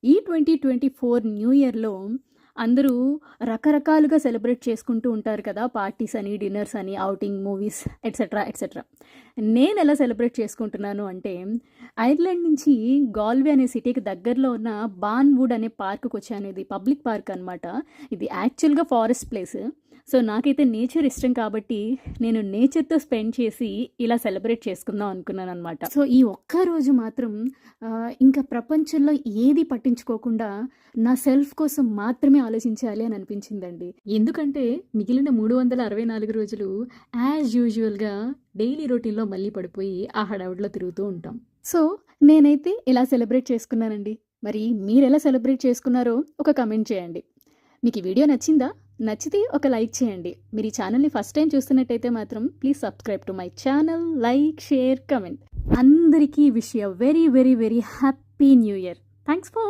ఈ 2024 న్యూ ఇయర్‌లో అందరూ రకరకాలుగా సెలబ్రేట్ చేసుకుంటూ ఉంటారు కదా! పార్టీస్ అని, డిన్నర్స్ అని, ఔటింగ్, మూవీస్ ఎట్సెట్రా, ఎట్సెట్రా. నేనెలా సెలబ్రేట్ చేసుకుంటున్నాను అంటే, ఐర్లాండ్ నుంచి గాల్వే అనే సిటీకి దగ్గరలో ఉన్న బార్న్‌వుడ్ అనే పార్క్‌కొచ్చాను. ఇది పబ్లిక్ పార్క్ అనమాట. ఇది యాక్చువల్‌గా ఫారెస్ట్ ప్లేస్. సో, నాకైతే నేచర్ ఇష్టం కాబట్టి, నేను నేచర్‌తో స్పెండ్ చేసి ఇలా సెలబ్రేట్ చేసుకుందాం అనుకున్నాననమాట. సో, ఈ ఒక్క రోజు మాత్రం ఇంకా ప్రపంచంలో ఏది పట్టించుకోకుండా నా సెల్ఫ్ కోసం మాత్రమే ఆలోచించాలి అని అనిపించిందండి. ఎందుకంటే మిగిలిన 364 రోజులు యాజ్ యూజువల్‌గా డైలీ రొటీన్‌లో మళ్ళీ పడిపోయి ఆ హడావుడిలో తిరుగుతూ ఉంటాం. సో, నేనైతే ఇలా సెలబ్రేట్ చేసుకున్నానండి. మరి మీరెలా సెలబ్రేట్ చేసుకున్నారో ఒక కమెంట్ చేయండి. మీకు ఈ వీడియో నచ్చిందా? నచ్చితే ఒక లైక్ చేయండి. మీరు ఈ ఛానల్‌ని ఫస్ట్ టైం చూస్తున్నట్టయితే మాత్రం please subscribe to my channel, like, share, comment. అందరికీ wish you very, very, very happy new year. Thanks for